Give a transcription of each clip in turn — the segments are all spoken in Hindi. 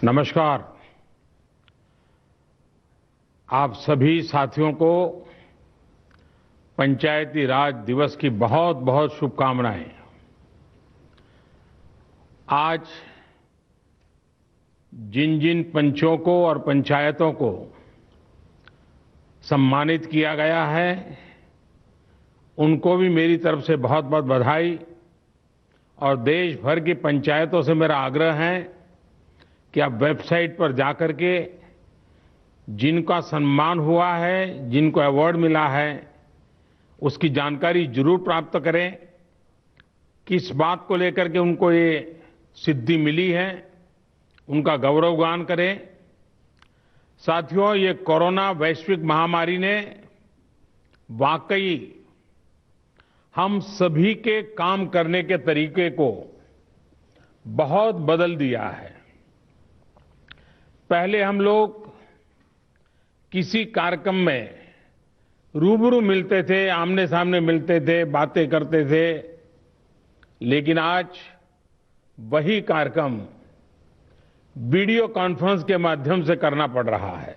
नमस्कार। आप सभी साथियों को पंचायती राज दिवस की बहुत बहुत शुभकामनाएं। आज जिन जिन पंचों को और पंचायतों को सम्मानित किया गया है उनको भी मेरी तरफ से बहुत बहुत बधाई। और देश भर की पंचायतों से मेरा आग्रह है कि आप वेबसाइट पर जाकर के जिनका सम्मान हुआ है, जिनको अवार्ड मिला है, उसकी जानकारी जरूर प्राप्त करें। किस बात को लेकर के उनको ये सिद्धि मिली है, उनका गौरवगान करें। साथियों, ये कोरोना वैश्विक महामारी ने वाकई हम सभी के काम करने के तरीके को बहुत बदल दिया है। पहले हम लोग किसी कार्यक्रम में रूबरू मिलते थे, आमने सामने मिलते थे, बातें करते थे, लेकिन आज वही कार्यक्रम वीडियो कॉन्फ्रेंस के माध्यम से करना पड़ रहा है।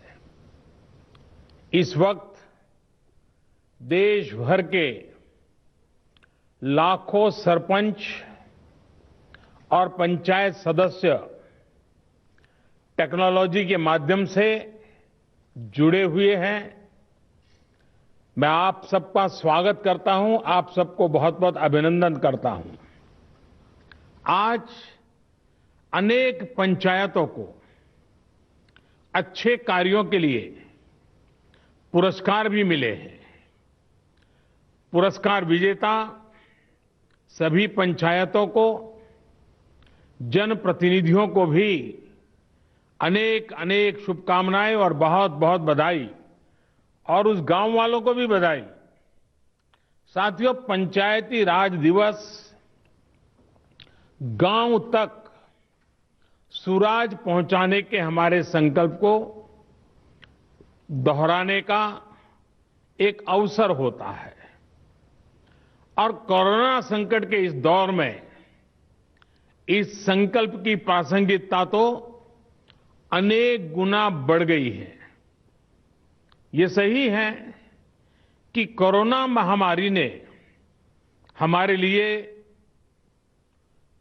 इस वक्त देश भर के लाखों सरपंच और पंचायत सदस्य टेक्नोलॉजी के माध्यम से जुड़े हुए हैं। मैं आप सबका स्वागत करता हूं, आप सबको बहुत बहुत अभिनंदन करता हूं। आज अनेक पंचायतों को अच्छे कार्यों के लिए पुरस्कार भी मिले हैं। पुरस्कार विजेता सभी पंचायतों को, जनप्रतिनिधियों को भी अनेक अनेक शुभकामनाएं और बहुत बहुत बधाई, और उस गांव वालों को भी बधाई। साथियों, पंचायती राज दिवस गांव तक सुराज पहुंचाने के हमारे संकल्प को दोहराने का एक अवसर होता है। और कोरोना संकट के इस दौर में इस संकल्प की प्रासंगिकता तो अनेक गुना बढ़ गई है। ये सही है कि कोरोना महामारी ने हमारे लिए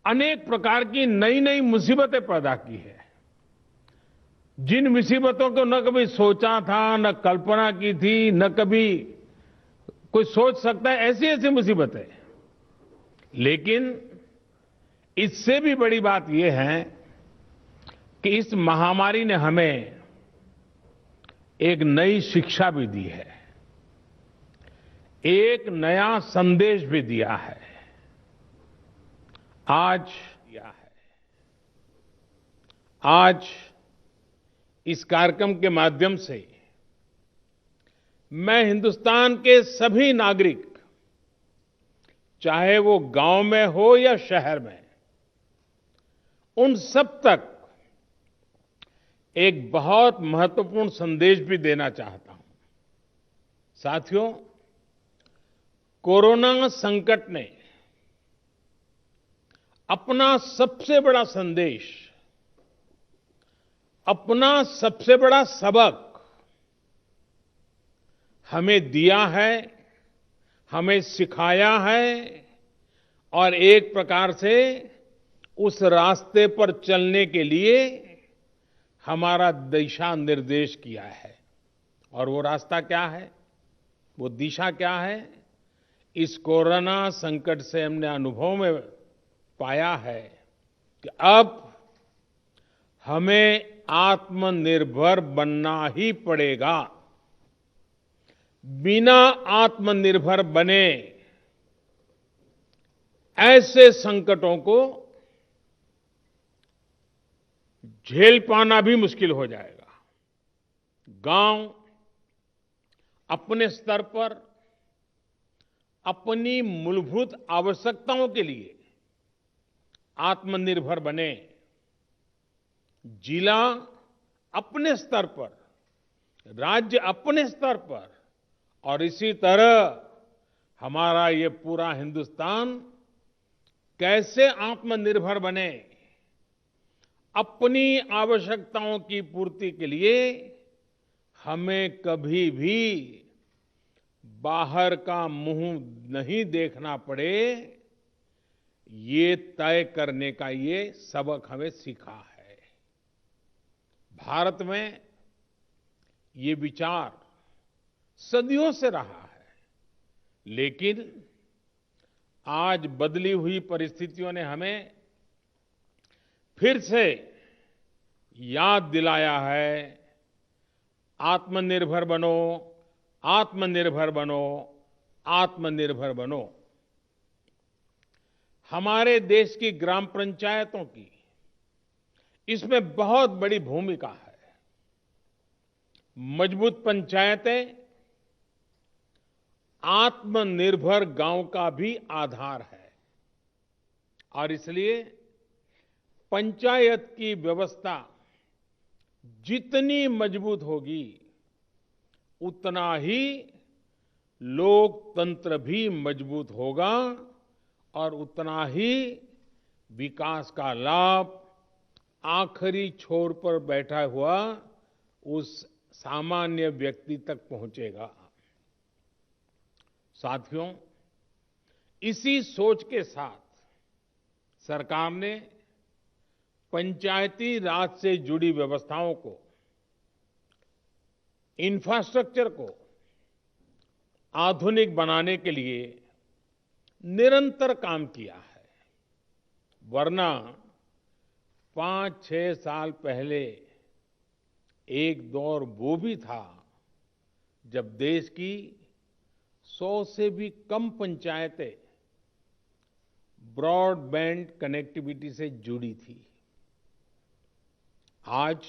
अनेक प्रकार की नई नई मुसीबतें पैदा की है। जिन मुसीबतों को न कभी सोचा था, न कल्पना की थी, न कभी कोई सोच सकता है, ऐसी ऐसी मुसीबतें। लेकिन इससे भी बड़ी बात यह है कि इस महामारी ने हमें एक नई शिक्षा भी दी है, एक नया संदेश भी दिया है। आज इस कार्यक्रम के माध्यम से मैं हिंदुस्तान के सभी नागरिक, चाहे वो गांव में हो या शहर में, उन सब तक एक बहुत महत्वपूर्ण संदेश भी देना चाहता हूं। साथियों, कोरोना संकट ने अपना सबसे बड़ा संदेश, अपना सबसे बड़ा सबक हमें दिया है, हमें सिखाया है, और एक प्रकार से उस रास्ते पर चलने के लिए हमारा दिशा निर्देश किया है। और वो रास्ता क्या है, वो दिशा क्या है? इस कोरोना संकट से हमने अनुभव में पाया है कि अब हमें आत्मनिर्भर बनना ही पड़ेगा। बिना आत्मनिर्भर बने ऐसे संकटों को झेल पाना भी मुश्किल हो जाएगा। गांव अपने स्तर पर अपनी मूलभूत आवश्यकताओं के लिए आत्मनिर्भर बने, जिला अपने स्तर पर, राज्य अपने स्तर पर, और इसी तरह हमारा ये पूरा हिंदुस्तान कैसे आत्मनिर्भर बने, अपनी आवश्यकताओं की पूर्ति के लिए हमें कभी भी बाहर का मुंह नहीं देखना पड़े, ये तय करने का ये सबक हमें सीखा है। भारत में ये विचार सदियों से रहा है, लेकिन आज बदली हुई परिस्थितियों ने हमें फिर से याद दिलाया है, आत्मनिर्भर बनो, आत्मनिर्भर बनो, आत्मनिर्भर बनो। हमारे देश की ग्राम पंचायतों की इसमें बहुत बड़ी भूमिका है। मजबूत पंचायतें आत्मनिर्भर गांव का भी आधार है और इसलिए पंचायत की व्यवस्था जितनी मजबूत होगी, उतना ही लोकतंत्र भी मजबूत होगा और उतना ही विकास का लाभ आखिरी छोर पर बैठा हुआ उस सामान्य व्यक्ति तक पहुंचेगा। साथियों, इसी सोच के साथ सरकार ने पंचायती राज से जुड़ी व्यवस्थाओं को, इंफ्रास्ट्रक्चर को आधुनिक बनाने के लिए निरंतर काम किया है। वरना 5-6 साल पहले एक दौर वो भी था जब देश की 100 से भी कम पंचायतें ब्रॉडबैंड कनेक्टिविटी से जुड़ी थी। आज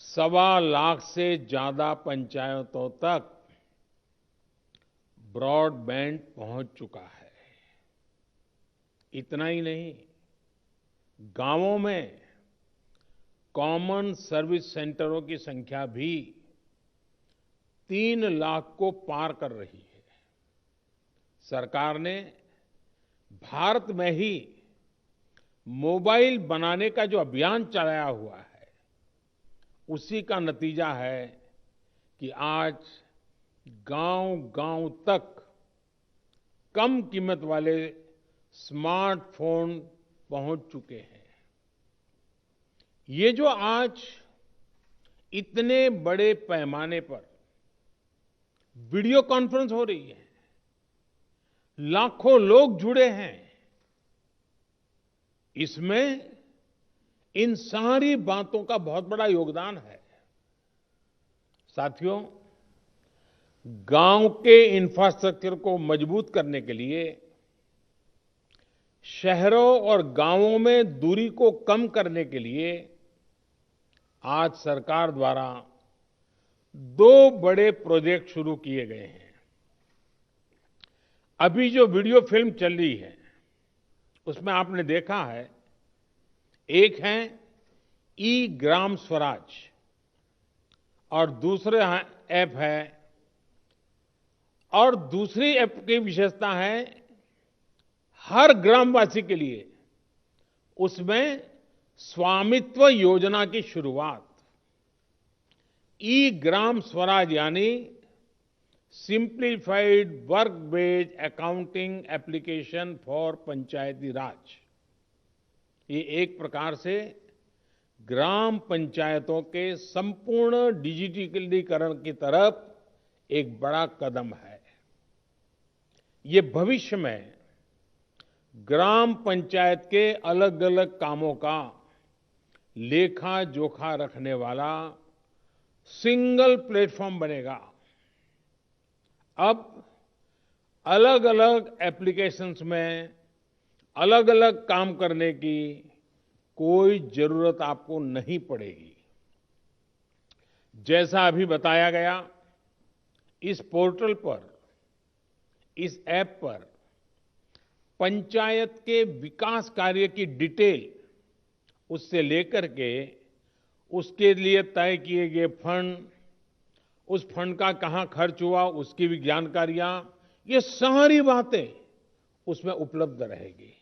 1.25 लाख से ज्यादा पंचायतों तक ब्रॉडबैंड पहुंच चुका है। इतना ही नहीं, गांवों में कॉमन सर्विस सेंटरों की संख्या भी 3 लाख को पार कर रही है। सरकार ने भारत में ही मोबाइल बनाने का जो अभियान चलाया हुआ है, उसी का नतीजा है कि आज गांव-गांव तक कम कीमत वाले स्मार्टफोन पहुंच चुके हैं। ये जो आज इतने बड़े पैमाने पर वीडियो कॉन्फ्रेंस हो रही है, लाखों लोग जुड़े हैं, इसमें इन सारी बातों का बहुत बड़ा योगदान है। साथियों, गांव के इंफ्रास्ट्रक्चर को मजबूत करने के लिए शहरों और गांवों में दूरी को कम करने के लिए आज सरकार द्वारा 2 बड़े प्रोजेक्ट शुरू किए गए हैं। अभी जो वीडियो फिल्म चल रही है, उसमें आपने देखा है, एक है ई ग्राम स्वराज और दूसरा ऐप है, और दूसरी ऐप की विशेषता है हर ग्रामवासी के लिए उसमें स्वामित्व योजना की शुरुआत। ई ग्राम स्वराज यानी simplified work based accounting application for Panchayati Raj. ये एक प्रकार से ग्राम पंचायतों के संपूर्ण डिजिटलीकरण की तरफ एक बड़ा कदम है। ये भविष्य में ग्राम पंचायत के अलग अलग कामों का लेखा जोखा रखने वाला सिंगल प्लेटफॉर्म बनेगा। अब अलग अलग एप्लीकेशंस में अलग अलग काम करने की कोई जरूरत आपको नहीं पड़ेगी। जैसा अभी बताया गया, इस पोर्टल पर, इस ऐप पर पंचायत के विकास कार्य की डिटेल, उससे लेकर के उसके लिए तय किए गए फंड, उस फंड का कहां खर्च हुआ उसकी भी जानकारियां, ये सारी बातें उसमें उपलब्ध रहेगी।